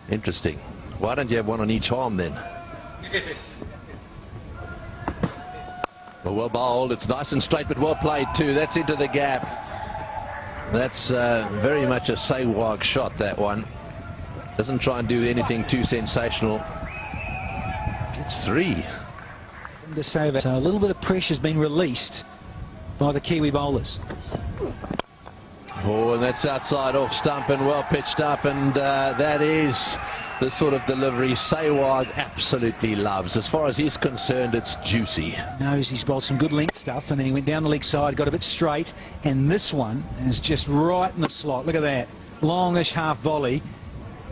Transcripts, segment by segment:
Interesting. Why don't you have one on each arm then? Well bowled. It's nice and straight, but well played too. That's into the gap. That's very much a Sehwag shot, that one. Doesn't try and do anything too sensational. Gets 3. So a little bit of pressure's been released by the Kiwi bowlers. Oh, and that's outside off stump and well pitched up, and that is the sort of delivery Sehwag absolutely loves. As far as he's concerned, it's juicy. Knows he's bowled some good length stuff, and then he went down the leg side, got a bit straight, and this one is just right in the slot. Look at that. Longish half volley,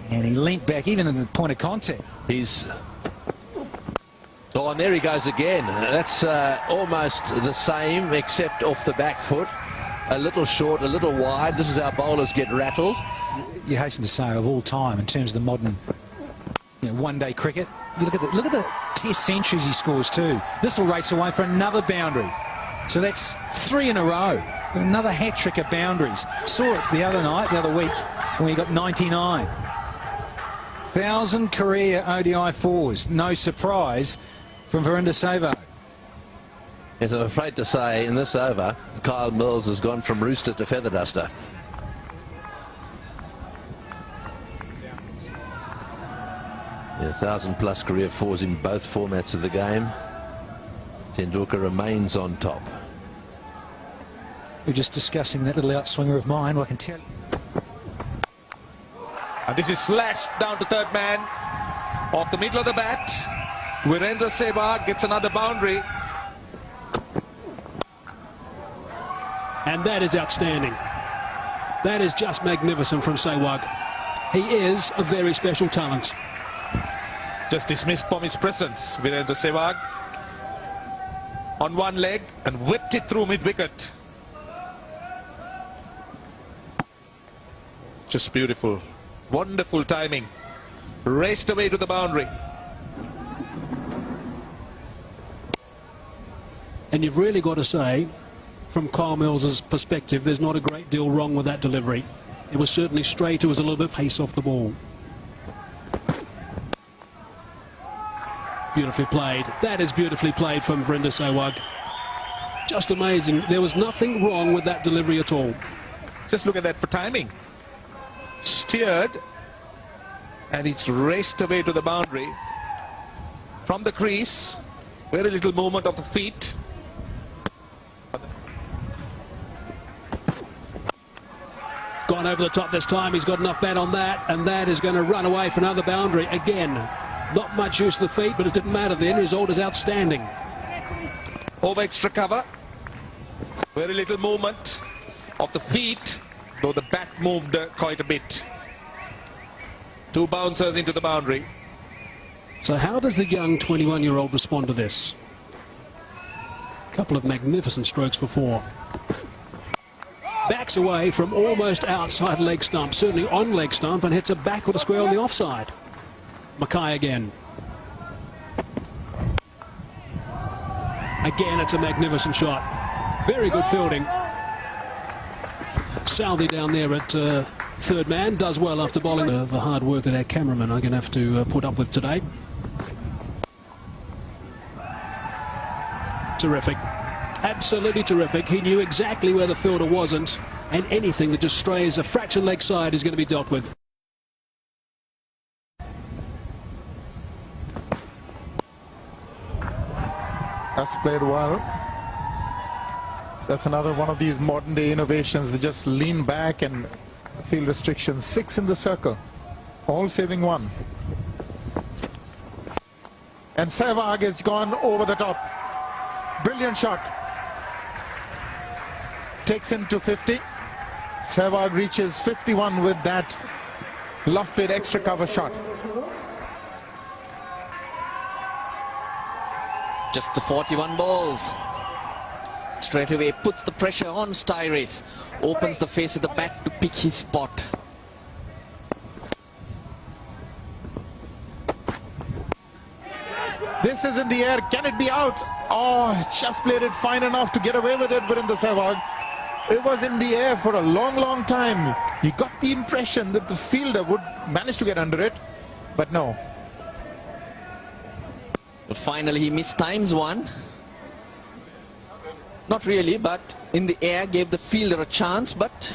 and he leant back even at the point of contact. He's... Oh, and there he goes again. That's almost the same, except off the back foot. A little short, a little wide. This is how bowlers get rattled. You hasten to say, of all time, in terms of the modern, one-day cricket, you look at the Test centuries he scores too. This will race away for another boundary. So that's 3 in a row. Another hat-trick of boundaries. Saw it the other week, when he got 99. 1,000 career ODI fours. No surprise from Virender Sehwag. Yes, I'm afraid to say, in this over, Kyle Mills has gone from rooster to feather duster. Yeah, 1,000+ career fours in both formats of the game. Tendulkar remains on top. We're just discussing that little outswinger of mine, I can tell you. And this is slashed down to third man. Off the middle of the bat. Virender Sehwag gets another boundary. And that is outstanding. That is just magnificent from Sehwag. He is a very special talent. Just dismissed from his presence, Virender Sehwag. On one leg and whipped it through mid-wicket. Just beautiful. Wonderful timing. Raced away to the boundary. And you've really got to say, from Kyle Mills' perspective, there's not a great deal wrong with that delivery. It was certainly straight. It was a little bit pace off the ball. Beautifully played. That is beautifully played from Virender Sehwag. Just amazing. There was nothing wrong with that delivery at all. Just look at that for timing. Steered, and it's raced away to the boundary. From the crease, very little movement of the feet. Gone over the top this time. He's got enough bat on that, and that is going to run away for another boundary again. Not much use of the feet, but it didn't matter then. His order's outstanding. Over extra cover. Very little movement of the feet, though the bat moved quite a bit. 2 bouncers into the boundary. So how does the young 21-year-old respond to this? A couple of magnificent strokes for 4. Backs away from almost outside leg stump, certainly on leg stump, and hits it back with a square on the offside. Mackay again. Again, it's a magnificent shot. Very good fielding. Southey down there at third man does well after bowling. The hard work that our cameramen are going to have to put up with today. Terrific. Absolutely terrific. He knew exactly where the fielder wasn't, and anything that just strays a fraction leg side is going to be dealt with. That's played well. That's another one of these modern day innovations. They just lean back and field restrictions. 6 in the circle, all saving 1. And Sehwag has gone over the top. Brilliant shot. Takes him to 50. Sehwag reaches 51 with that lofted extra cover shot. Just the 41 balls. Straight away puts the pressure on Styris. Opens the face of the bat to pick his spot. This is in the air. Can it be out? Oh, just played it fine enough to get away with it, Virender Sehwag. It was in the air for a long, long time. You got the impression that the fielder would manage to get under it. but no. But finally, he mistimes one. Not really, but in the air gave the fielder a chance, but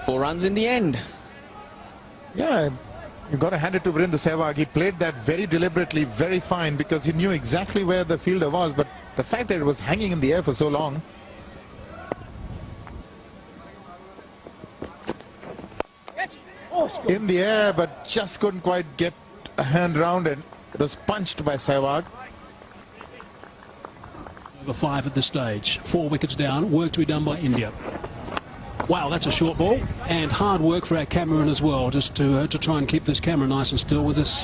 4 runs in the end. Yeah, you got to hand it to Virender Sehwag. He played that very deliberately, very fine, because he knew exactly where the fielder was, but the fact that it was hanging in the air for so long. In the air, but just couldn't quite get a hand round, and it was punched by Sehwag. Over 5 at this stage. 4 wickets down. Work to be done by India. Wow, that's a short ball, and hard work for our cameraman as well, just to try and keep this camera nice and still with this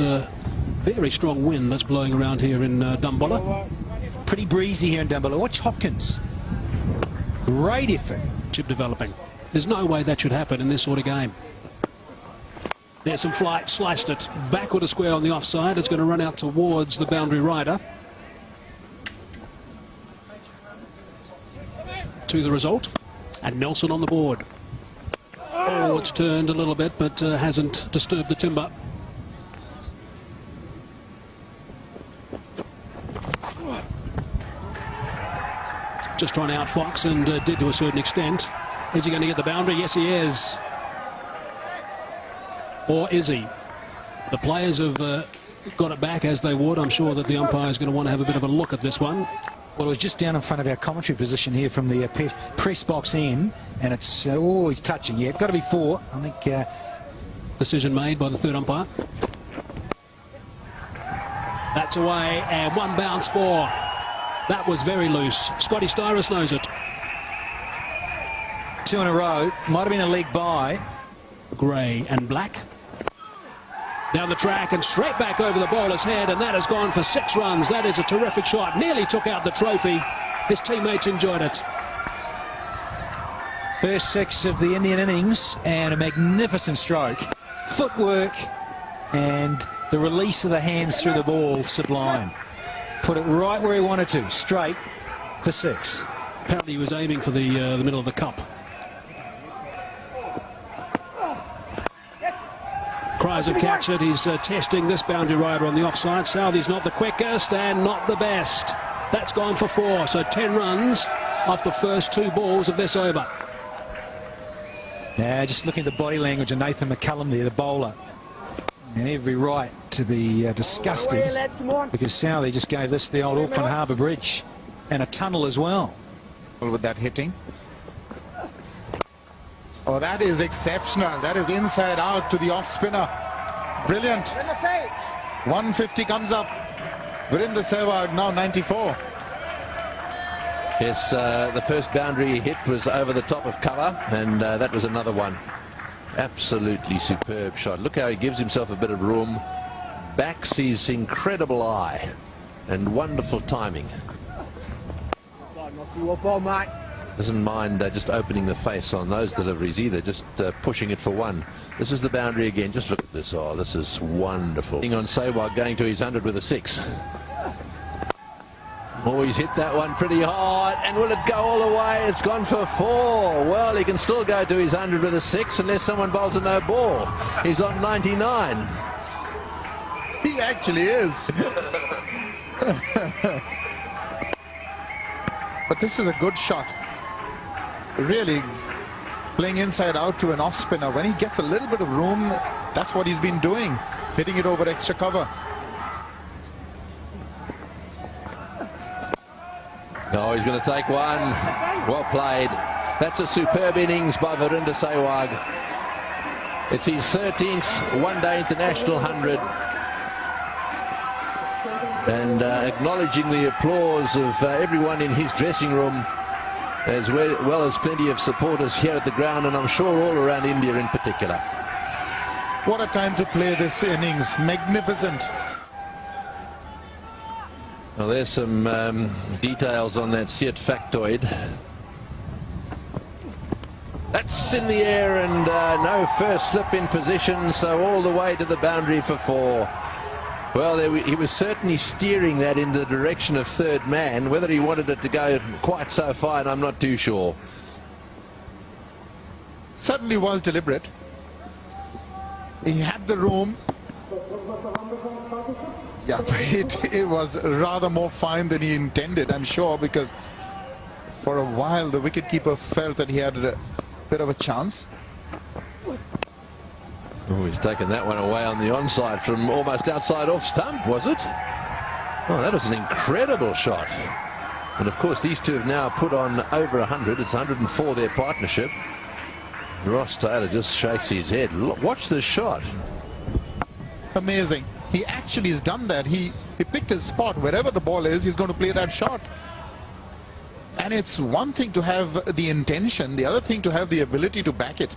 very strong wind that's blowing around here in Dumbulla. Pretty breezy here in Dumbulla. Watch Hopkins. Great effort. Chip developing. There's no way that should happen in this sort of game. There's some flight, sliced it backward a square on the offside. It's going to run out towards the boundary rider. To the result, and Nelson on the board. Oh, it's turned a little bit, but hasn't disturbed the timber. Just trying to outfox, and did to a certain extent. Is he going to get the boundary? Yes, he is. Or is he? The players have got it back as they would. I'm sure that the umpire is going to want to have a bit of a look at this one. Well, it was just down in front of our commentary position here from the press box in, and it's always touching. Yeah, got to be 4. I think. Decision made by the third umpire. That's away, and 1 bounce for. That was very loose. Scotty Styris knows it. 2 in a row. Might have been a leg by. Grey and black. Down the track and straight back over the bowler's head, and that has gone for 6 runs. That is a terrific shot. Nearly took out the trophy. His teammates enjoyed it. First 6 of the Indian innings, and a magnificent stroke. Footwork and the release of the hands through the ball, sublime. Put it right where he wanted to, straight for 6. Apparently he was aiming for the middle of the cup. Cries of catch it. He's testing this boundary rider on the offside. Southey's not the quickest and not the best. That's gone for 4, so 10 runs off the first 2 balls of this over. Now, just looking at the body language of Nathan McCullum there, the bowler. And every right to be disgusted, because Southey just gave this the old Auckland Harbour Bridge and a tunnel as well. With that hitting. Oh, that is exceptional. That is inside out to the off spinner. Brilliant. 150 comes up. Virender Sehwag now 94. Yes, the first boundary hit was over the top of cover, and that was another one. Absolutely superb shot. Look how he gives himself a bit of room, backs his incredible eye, and wonderful timing. Doesn't mind just opening the face on those deliveries either, just pushing it for 1. This is the boundary again. Just look at this. Oh, this is wonderful. On Sehwag going to his 100 with a 6. Oh, he's hit that one pretty hard, and will it go all the way? It's gone for 4. Well, he can still go to his 100 with a 6 unless someone bowls a no ball. He's on 99. He actually is. But this is a good shot. Really playing inside out to an off spinner. When he gets a little bit of room, that's what he's been doing, hitting it over extra cover. Oh, he's going to take 1. Well played. That's a superb innings by Virender Sehwag. It's his 13th one-day international 100. And acknowledging the applause of everyone in his dressing room, as well as plenty of supporters here at the ground, and I'm sure all around India in particular. What a time to play this innings. Magnificent. Well, there's some details on that Seat factoid. That's in the air, and no first slip in position, so all the way to the boundary for 4. Well, he was certainly steering that in the direction of third man. Whether he wanted it to go quite so far, I'm not too sure. Certainly was deliberate. He had the room, Yeah, but it was rather more fine than he intended, I'm sure, because for a while the wicketkeeper felt that he had a bit of a chance. Oh, he's taken that one away on the onside from almost outside off stump, was it? Oh, that was an incredible shot. And of course, these two have now put on over 100. It's 104, their partnership. Ross Taylor just shakes his head. Look, watch this shot. Amazing. He actually has done that. He picked his spot. Wherever the ball is, he's going to play that shot. And it's one thing to have the intention, the other thing to have the ability to back it.